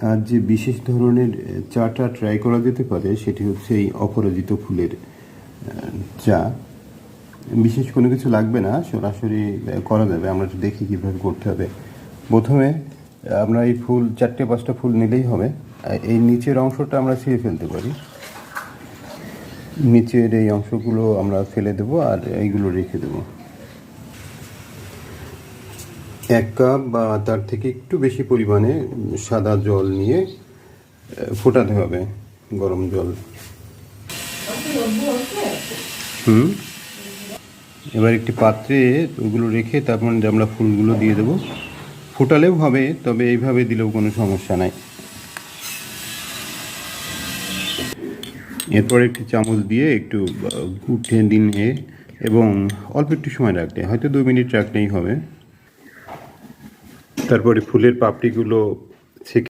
আর যে বিশেষ ধরনের চাটা ট্রাই করা যেতে পারে সেটি হচ্ছে এই অপরাজিত ফুলের চা। বিশেষ কোনো কিছু লাগবে না, সরাসরি করা যাবে। আমরা একটু দেখি কীভাবে করতে হবে। প্রথমে আমরা এই ফুল 4-5টা ফুল নিলেই হবে। এই নিচের অংশটা আমরা ছিঁড়ে ফেলতে পারি, নিচের এই অংশগুলো আমরা ফেলে দেবো আর এইগুলো রেখে দেবো। 1 কাপ বা তার থেকে একটু বেশি পরিমাণে সাদা জল নিয়ে ফোটাতে হবে, গরম জল। এবার একটি পাত্রে ওগুলো রেখে তারপর আমরা ফুলগুলো দিয়ে দেবো। ফোটালেও হবে, তবে এইভাবে দিলেও কোনো সমস্যা নাই। এরপর একটি চামচ দিয়ে একটু উঠে নিয়ে এবং অল্প একটু সময় রাখতে, হয়তো 2 মিনিট রাখলেই হবে। তারপরে ফুলের পাপড়িগুলো ছেঁকে